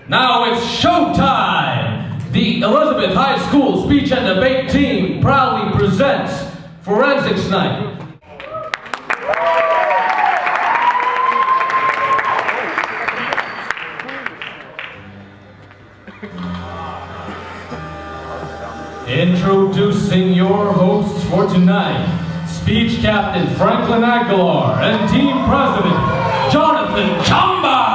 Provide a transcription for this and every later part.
Now it's showtime! The Elizabeth High School Speech and Debate Team proudly presents Forensics Night. Introducing your hosts for tonight, Speech Captain Franklin Aguilar and Team President Jonathan Chamba!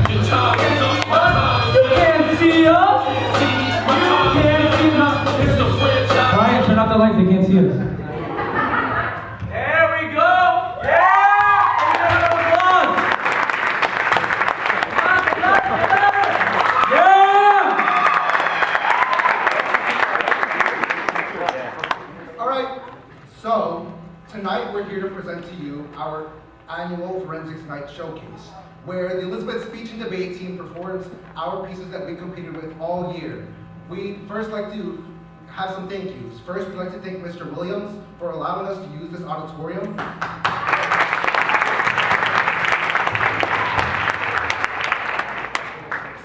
You can't see us! You can't see us! It's the franchise! Brian, turn off the lights, they can't see us. There we go! Yeah! So, tonight we're here to present to you our annual Forensics Night Showcase, where the Elizabeth Speech and Debate Team performs our pieces that we competed with all year. We'd first like to have some thank yous. First, we'd like to thank Mr. Williams for allowing us to use this auditorium.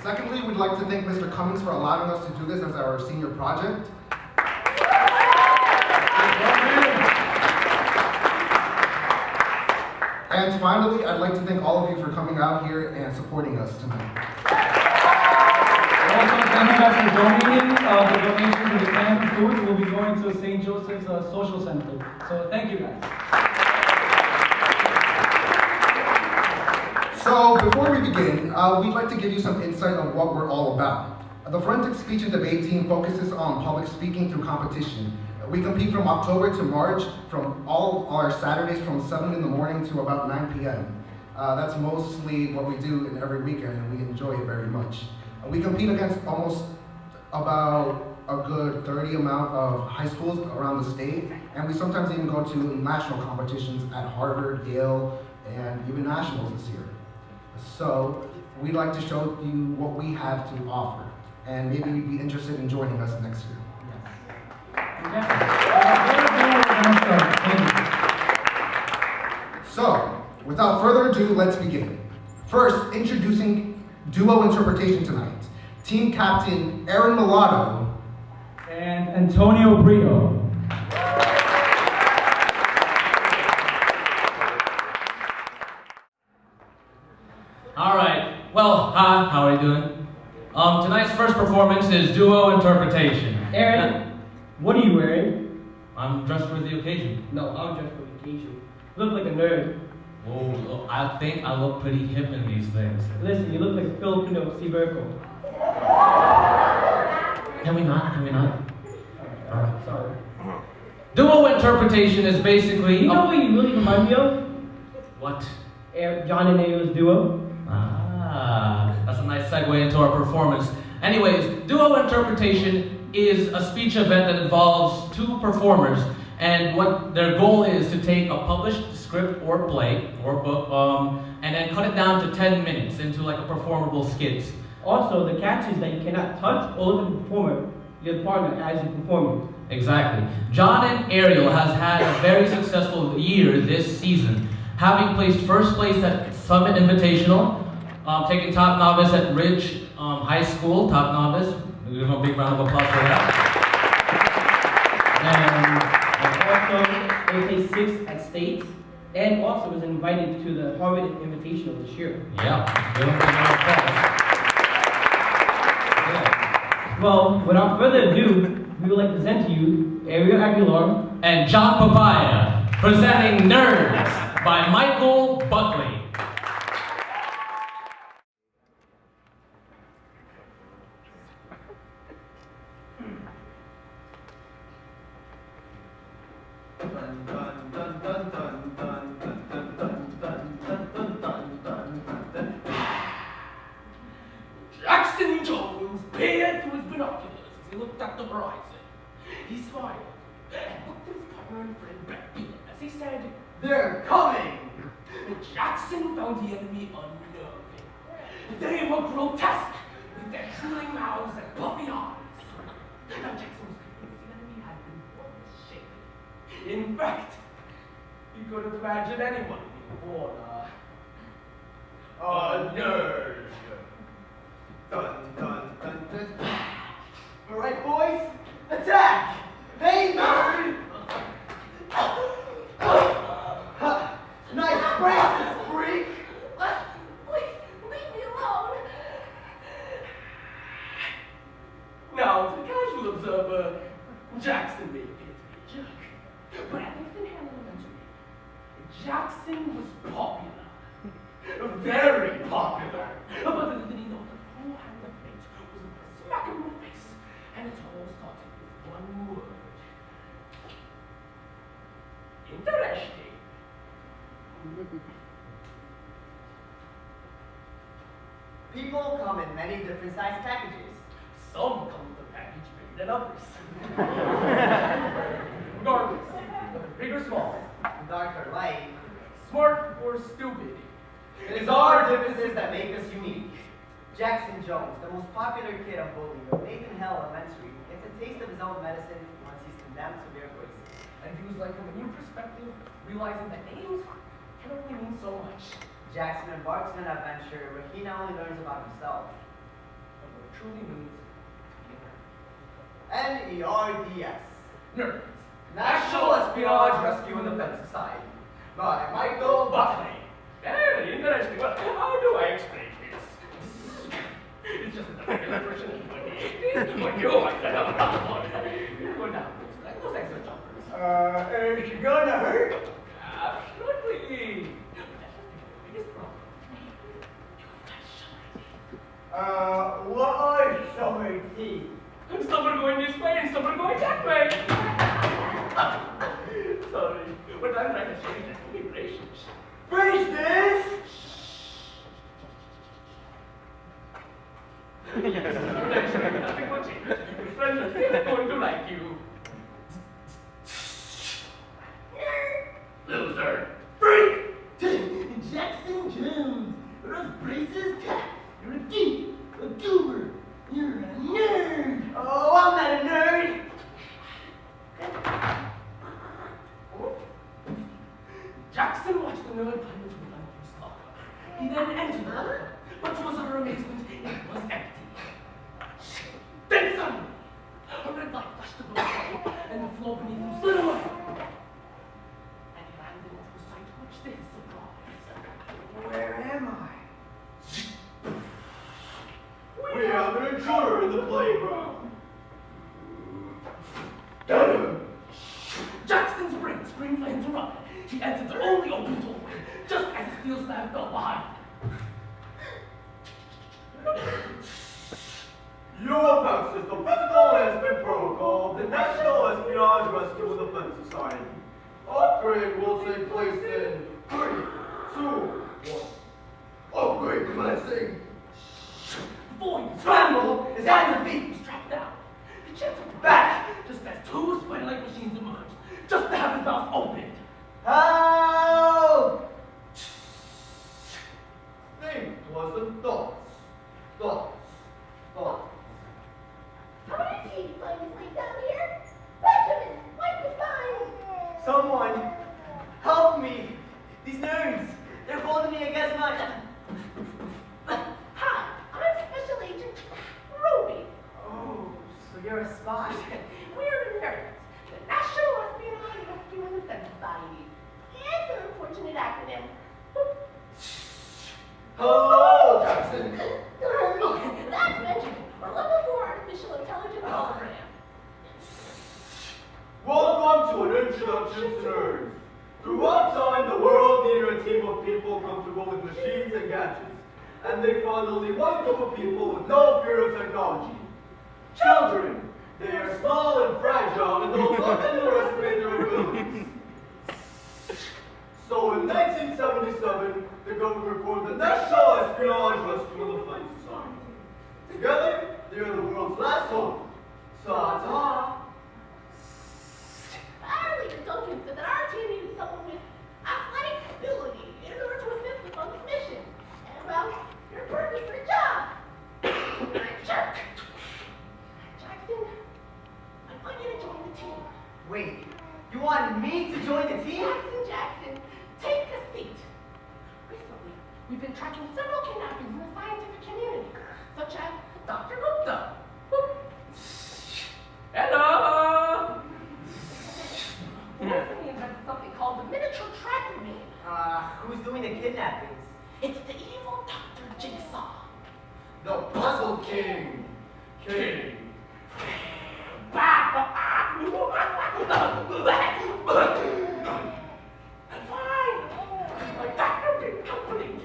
Secondly, we'd like to thank Mr. Cummings for allowing us to do this as our senior project. And finally, I'd like to thank all of you for coming out here and supporting us tonight. Also, thank you guys for donating. The donations of the canned foods will be going to St. Joseph's Social Center. So thank you guys. So before we begin, we'd like to give you some insight on what we're all about. The Forensic Speech and Debate Team focuses on public speaking through competition. We compete from October to March, from all our Saturdays from 7 in the morning to about 9 p.m. That's mostly what we do in every weekend, and we enjoy it very much. We compete against almost about a good 30 amount of high schools around the state, and we sometimes even go to national competitions at Harvard, Yale, and even nationals this year. So we'd like to show you what we have to offer, and maybe you'd be interested in joining us next year. So, without further ado, let's begin. First, introducing duo interpretation tonight. Team Captain Aaron Mulatto and Antonio Brito. All right. Well, hi. How are you doing? Tonight's first performance is duo interpretation. Aaron, what are you wearing? I'm dressed for the occasion. No, I'm dressed for the occasion. You look like a nerd. Whoa, I think I look pretty hip in these things. Listen, you look like a Filipino Siberco. Can we not? Can we not? Alright, sorry. Duo interpretation is basically... You know what you really remind me of? What? John and Ayo's duo. Ah, that's a nice segue into our performance. Anyways, duo interpretation is a speech event that involves two performers, and what their goal is to take a published script or play or book and then cut it down to 10 minutes into like a performable skit. Also, the catch is that you cannot touch or look at the performer, your partner, as you perform it. Exactly. John and Ariel has had a very successful year this season, having placed first place at Summit Invitational, taking top novice at Ridge High School, top novice. Give them a big round of applause for that. And also, they placed 6th at State, and also was invited to the Harvard Invitational this year. Yeah, give them a big round of applause. Yeah. Well, without further ado, we would like to present to you Ariel Aguilar And John Papaya, presenting Nerds by Michael Buckley. Jackson Jones peered through his binoculars as he looked at the horizon. He smiled and looked at his partner and friend Brett Beeler as he said, "They're coming!" Jackson found the enemy unnerving. They were grotesque, with their drooling mouths and puffy eyes. Now Jackson was convinced the enemy had been formed shape. In fact, you couldn't imagine anyone being born a nerd. Dun, dun, dun, dun. All right, boys, attack! Hey, nerd! Nice braces, freak! Please, leave me alone. Now, to the casual observer, Jackson may appear to be a jerk, but at Nathan Elementary, Jackson was popular. Very popular. But little did he know that the whole hand of fate was going to smack him in the face, and it all started with one word. Interesting. People come in many different size packages. Some come with a package bigger than others. Regardless, whether big or small, Dark or light. smart or stupid, It is our differences that make us unique. Jackson Jones, the most popular kid on bullying of Nathan Hale Elementary, gets a taste of his own medicine once he's condemned to bear braces. and views life from a new perspective, realizing that names can only mean so much. Jackson embarks on an adventure where he not only learns about himself, But what it truly means to be a NERDS, nerd. National Espionage Rescue and Defense Society, by Michael Buckley. Very interesting. Well, how do I explain this? It's just that the regular version is 2018. When you I said I'm not one. Go down those extra jumpers. Is she gonna hurt? Absolutely. But that's not the biggest problem. What are so many teeth? Some are going this way and some are going that way. Sorry, but I'm trying to change the configurations. Braces! Nothing will change. Your friends are still going to like you. Loser. Freak! Jackson Jones, those braces cat. You're a geek, a goober, you're a nerd. Oh, I'm not a nerd. Jackson watched the nerd climb into the unknown stalker. He then entered the locker, but to his utter amazement, it was empty. Then suddenly, a red light flashed above him, and the floor beneath him slid away. And he landed into a sight much to his surprise. Where am I? We have an intruder in the playground. Jackson's brain screamed for him to run. He entered the only open doorway, just as a steel slab fell behind him. Your offense is the physical enhancement protocol of the National Espionage Rescue and Defense Society. Upgrade will take place in 3, 2, 1. Upgrade commencing. Before he could scramble, his hands and feet was strapped down. He jetted back, just as two spider-like machines emerged, just to have his mouth opened. Help! Think pleasant thoughts. Thoughts. Thoughts. How many teeth like this laid down here? Benjamin, wipe the spine. Someone, help me. These nerds, they're holding me against my... Hi, I'm Special Agent Ruby. Oh, so you're a spy. We're nerds, the National Espionage Rescue and Defense Society. It's an unfortunate acronym. Hello, Jackson. That's Benjamin, our level 4 artificial intelligence hologram. Welcome to an introduction to nerds. Throughout time, the world needed a team of people comfortable with machines and gadgets. And they found only one group of people with no fear of technology. Children. They are small and fragile and don't underestimate their abilities. So in 1977, the government formed the National Espionage Rescue and Defense Society. Together, they are the world's last hope. Ta-ta! Our leader Duncan said that our team needed someone with athletic ability in order to assist us on this mission. And well, you're perfect for the job. You're a jerk. Jackson, I want you to join the team. Wait, you want want me to join the team? Jackson, take a seat. Recently, we've been tracking several kidnappings in the scientific community, such as Dr. Gupta. Hello! He recently invented something called the miniature tracker beam. Who's doing the kidnappings? It's the evil Dr. Jigsaw. The Puzzle King. King. I'm fine. My doctor been complete.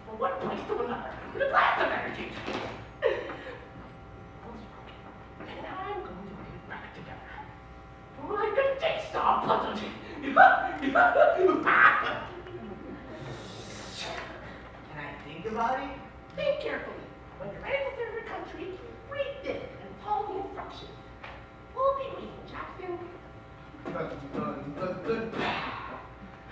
From one place to another with a blast of energy. And I'm going to put it back together. Like a jigsaw puzzle. Can I think about it? Think carefully. When you're ready to serve your country, read this and follow the instructions. We'll be waiting, Jackson.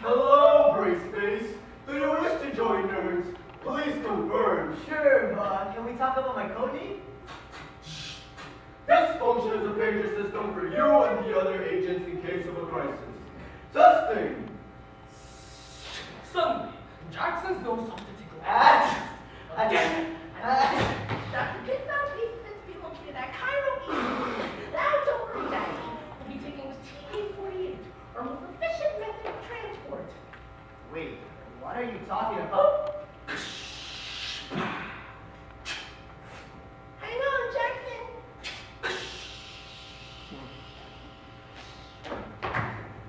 Hello, Braceface. Do you wish to join nerds? Please confirm. Sure, but can we talk about my code name? This function is a pager system for you and the other agents in case of a crisis. Testing. Suddenly, Jackson's nose started to tickle. Dr. Jigsaw's piece is to be located at Cairo, Egypt. Now don't worry, Daddy. We'll be taking the TA-48, our most efficient method of transport. Wait, what are you talking about? Hang on, Jackson.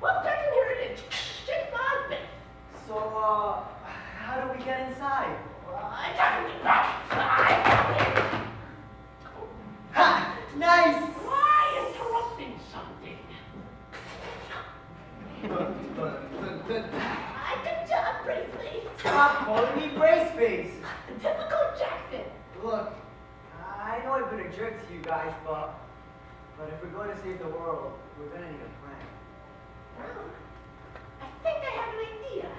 Well, Jackson, here it is. Jigsaw's base. So, how do we get inside? Jackson, get back. Ha! Nice! Why interrupting something? Good job, Braceface. Stop calling me Braceface! Typical Jackson. Look, I know I've been a jerk to you guys, but if we're going to save the world, we're going to need a plan. Well, I think I have an idea.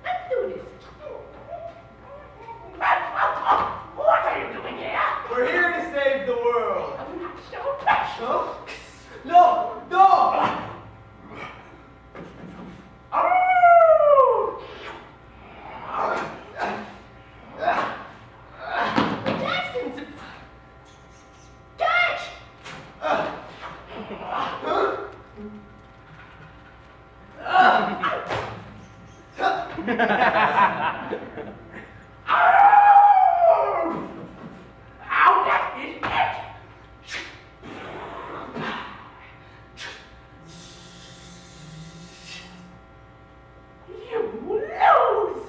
Let's do this. What are you doing here? We're here to save the world. I'm not so special. No! No! Jackson's... Catch! Ow, that is it! You lose!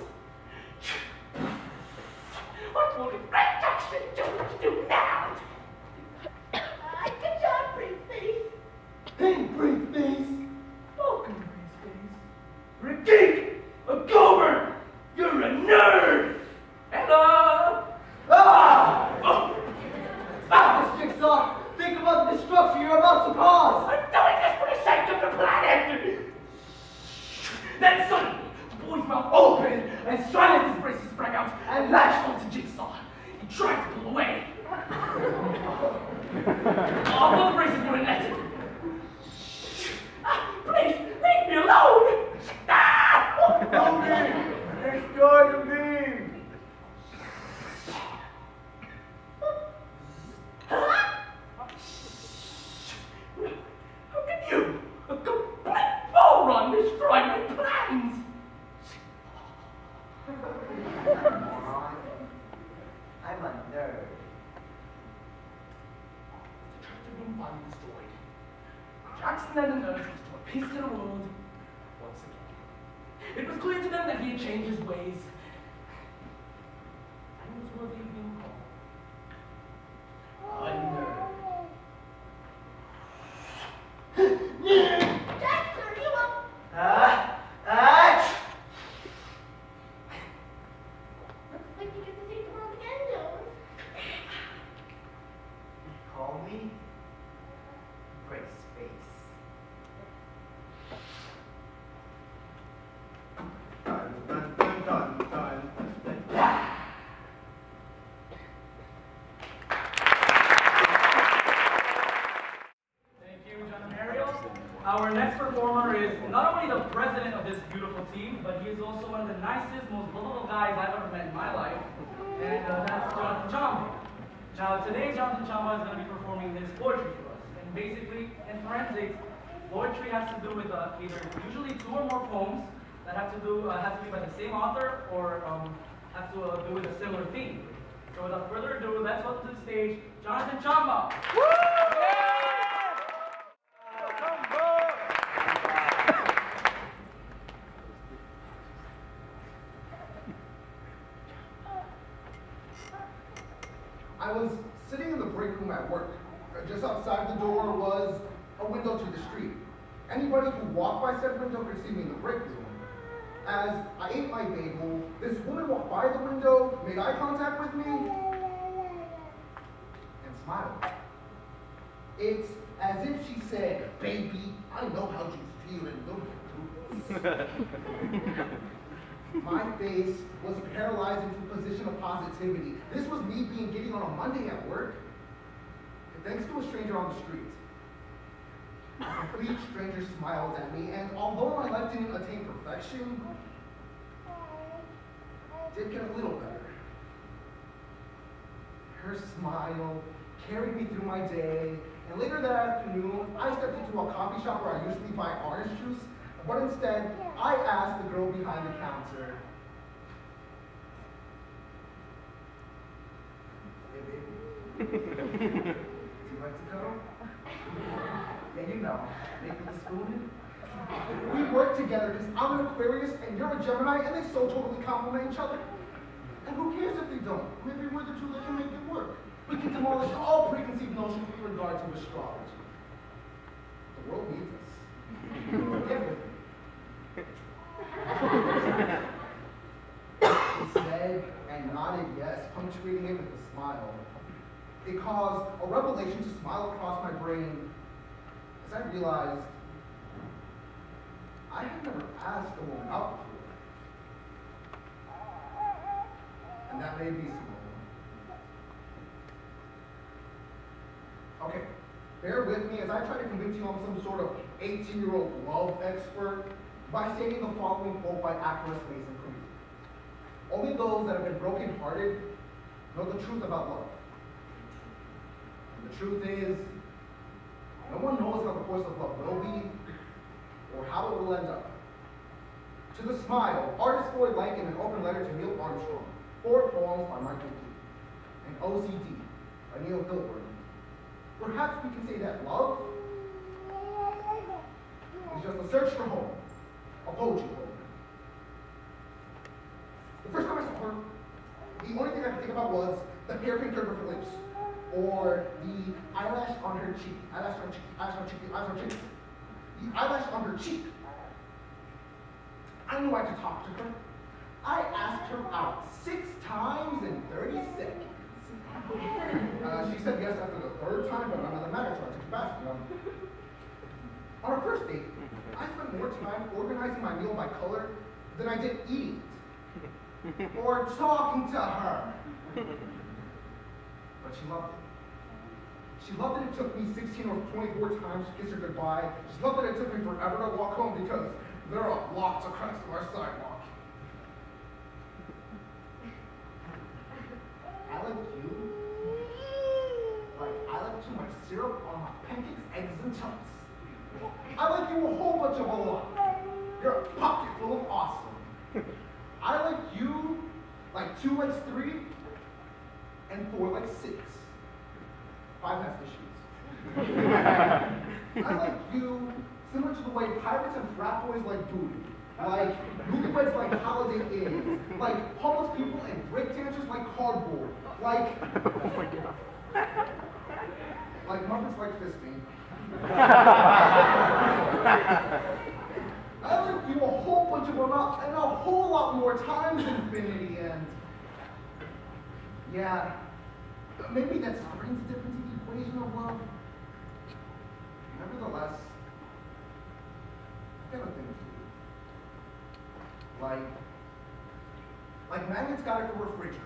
What will the Red Jackson do now? Good job, Braceface. Hey, Braceface! Welcome, Braceface. You're a geek, a gober, you're a nerd. Hello. Ah! Stop this, Jigsaw! Think about the destruction you're about to cause! I'm doing this for the sake of the planet! Then suddenly, the boy's mouth opened and silence his braces sprang out and latched onto Jigsaw. He tried to pull away. All the braces were netted. Please, leave me alone! Ah! Movie! Next door to me! Huh? How can you, a complete moron, destroy my plans? I'm a nerd. The tractor being finally destroyed. Jackson and the nerds restored peace to the world once again. It was clear to them that he had changed his ways and was worthy of being called a nerd. Jackson, are you up? Looks like you get to see the world again, Jones. Call me Braceface. Dun, dun, dun, dun. not only the president of this beautiful team, but he is also one of the nicest, most lovable guys I've ever met in my life, and that's Jonathan Chamba. Now today, Jonathan Chamba is going to be performing his poetry for us. And basically, in forensics, poetry has to do with either usually 2 or more poems that have to be by the same author or have to do with a similar theme. So without further ado, let's welcome to the stage Jonathan Chamba. I was sitting in the break room at work. Just outside the door was a window to the street. Anybody who walked by said window could see me in the break room. As I ate my bagel, this woman walked by the window, made eye contact with me, and smiled. It's as if she said, "Baby, I know how you feel and know you do." My face was paralyzed into a position of positivity. This was me being giddy on a Monday at work, and thanks to a stranger on the street. A complete stranger smiled at me, and although my life didn't attain perfection, it did get a little better. Her smile carried me through my day, and later that afternoon, I stepped into a coffee shop where I usually buy orange juice, but instead, I asked the girl behind the counter, "Hey baby, do you like to cuddle?" Yeah, you know, maybe the spoon. We work together because I'm an Aquarius and you're a Gemini, and they so totally complement each other. And who cares if they don't? Maybe we're the two that can make it work. We can demolish all preconceived notions with regard to astrology. The world needs us. Get with me. He said and nodded yes, punctuating it with a smile. It caused a revelation to smile across my brain as I realized I had never asked a woman out before. And that made me smile. Okay, bear with me as I try to convince you I'm some sort of 18-year-old love expert by stating the following quote by actress Mason Creed. "Only those that have been broken-hearted know the truth about love. And the truth is, no one knows how the course of love will be or how it will end up." To the Smile, artist Floyd Light in an open letter to Neil Armstrong. 4 poems by Michael D. And OCD by Neil Hilburn. Perhaps we can say that love is just a search for home, a poetry poem. The first time I saw her, the only thing I could think about was the hairpin curve of her lips, or the eyelash on her cheek. Eyelash on her cheek, eyelash on her cheek, eyelash on her cheek. The eyelash on her cheek. I knew I could talk to her. I asked her out 6 times in 30 seconds. She said yes after the 3rd time, but none of the matter, so I took it back. On our first date, I spent more time organizing my meal by color than I did eating it, or talking to her. But she loved it. She loved that it took me 16 or 24 times to kiss her goodbye. She loved that it took me forever to walk home because there are lots of cracks in our sidewalk. I like you. Like I like too much syrup on my pancakes, eggs, and toast. I like you a whole bunch of a lot. You're a pocket full of awesome. I like you like 2 likes 3 and 4 likes 6. 5 has issues. I like you similar to the way pirates and frat boys like booty. Like newlyweds like Holiday Inns. Like homeless people and break dancers like cardboard. Like Muppets like fisting. I like you a whole bunch of them up and a whole lot more times infinity, and yeah, maybe that's brings a difference in the equation of love. Nevertheless, I got a thing for you. Like magnets got it for refrigerators.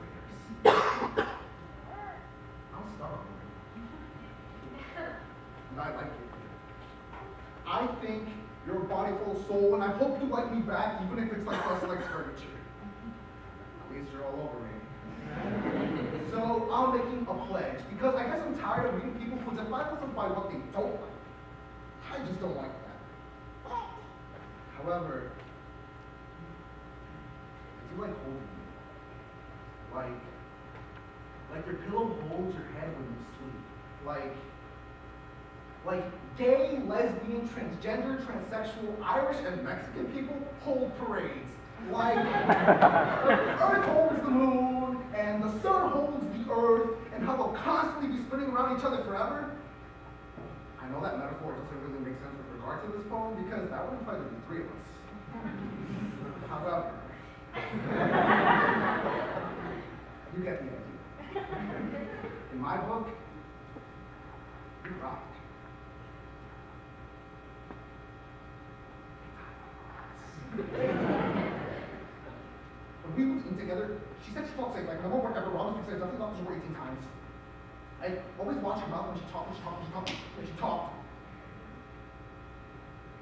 I'm starving. And I like it. I think your body delightful soul, and I hope you like me back, even if it's like just like furniture. At least you're all over me. So I'm making a pledge, because I guess I'm tired of reading people who define themselves by what they don't like. I just don't like that. However, I do like holding you. Like your pillow holds your head when you sleep. Like gay, lesbian, transgender, transsexual, Irish, and Mexican people hold parades. Like the Earth holds the moon, and the sun holds the Earth, and how they'll constantly be spinning around each other forever. I know that metaphor doesn't really make sense with regard to this poem, because that would imply there'd be three of us. However, you get the idea. In my book, you rock. When we moved in together, she said she felt safe, like no more work ever wrong, because nothing left her 18 times. I always watched her mouth when she talked, when she talked.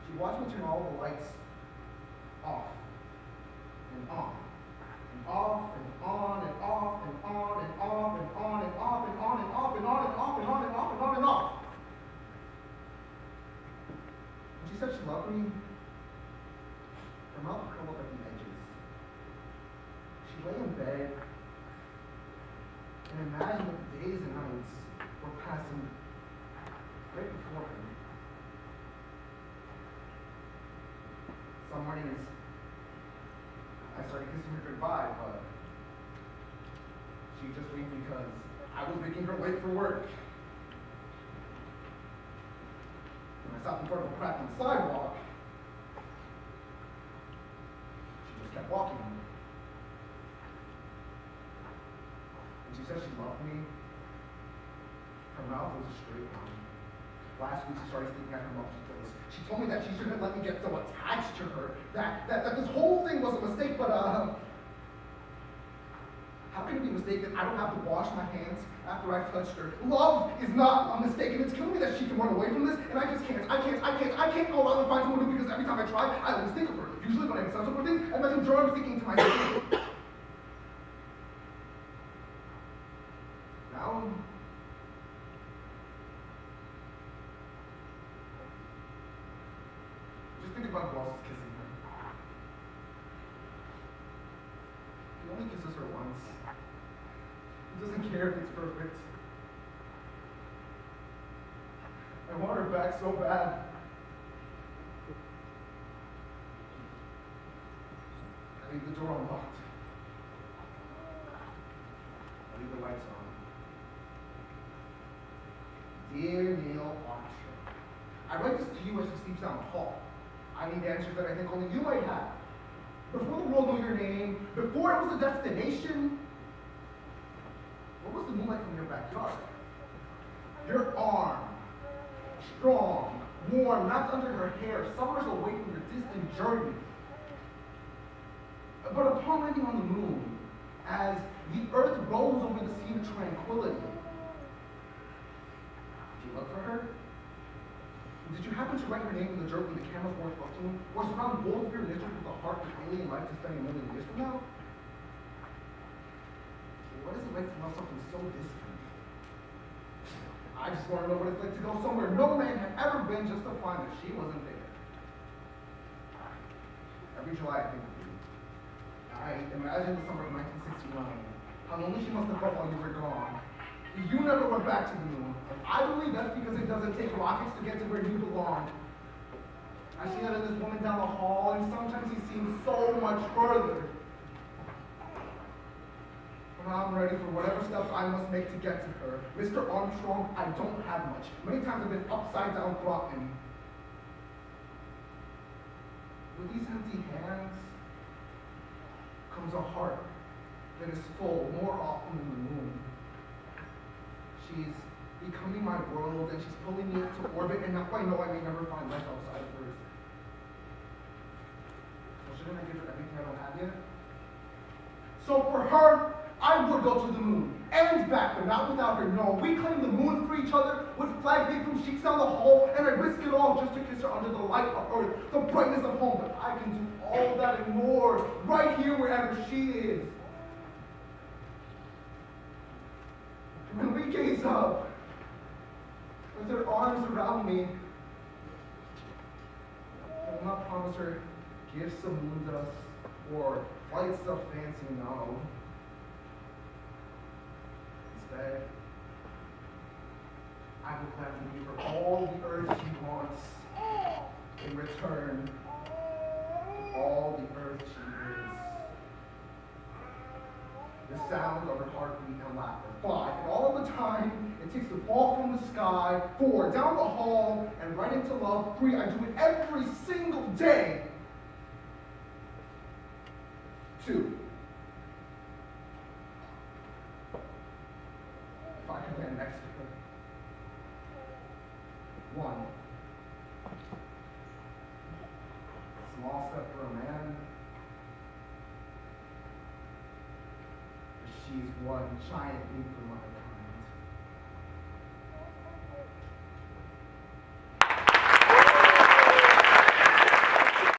She watched me turn all the lights off, and on, and off, and on, and off, and on, and off, and on, and off, and on, and off, and on, and off, and on, and off, and on, and off. When she said she loved me, her mouth would curl up at the edges. She lay in bed and imagined that the days and nights were passing right before her. Some mornings, I started kissing her goodbye, but she just winked because I was making her late for work. When I stopped in front of a crack in the sidewalk, she just kept walking. And she said she loved me. Her mouth was a straight line. Last week she started thinking at her mother's place. She told me that she shouldn't let me get so attached to her, that this whole thing was a mistake, but how can it be a mistake that I don't have to wash my hands after I've touched her? Love is not a mistake, and it's killing me that she can run away from this, and I just can't. I can't go out and find someone new, because every time I try, I always think of her. Usually when I'm obsessed with things, I imagine germs thinking to myself. Now, just think about who else is kissing her. He only kisses her once. He doesn't care if it's perfect. I want her back so bad. I leave the door unlocked. I leave the lights on. Dear Neil Armstrong, I write this to you as he sleeps down the hall. I need answers that I think only you might have. Before the world knew your name, before it was a destination, what was the moonlight from your backyard? Your arm, strong, warm, wrapped under her hair, summers away from your distant journey. But upon landing on the moon, as the earth rose over the sea of tranquility, did you look for her? Did you happen to write her name in the dirt when the cameras weren't functioning? Or surround both of your initials with a heart with alien life to spend a million years from now? What is it like to love something so distant? I just want to know what it's like to go somewhere no man had ever been just to find that she wasn't there. Every July I think of you. I imagine the summer of 1969. How lonely she must have felt while you were gone. You never went back to the moon. I believe that's because it doesn't take rockets to get to where you belong. I see that in this woman down the hall, and sometimes he seems so much further. But I'm ready for whatever steps I must make to get to her. Mr. Armstrong, I don't have much. Many times I've been upside down rotten. With these empty hands comes a heart that is full more often than the moon. She's becoming my world, and she's pulling me into orbit, and now I know I may never find life outside of hers. So shouldn't I give her everything I don't have yet? So for her, I would go to the moon and back, but not without her. No, we claim the moon for each other with flags made from sheets down the hall, and I risk it all just to kiss her under the light of earth, the brightness of home. But I can do all that and more right here wherever she is. When we gaze up, with her arms around me, I will not promise her gifts of moon dust or flights of fancy, no. Instead, I will gladly give her all the earth she wants in return for all the earth she is. The sound of her heartbeat and laughter. 5. And all of the time it takes to fall from the sky. 4. Down the hall and right into love. 3. I do it every single day. 2. If I can land next to her. 1. Small step for a man. But she's one giant leap for my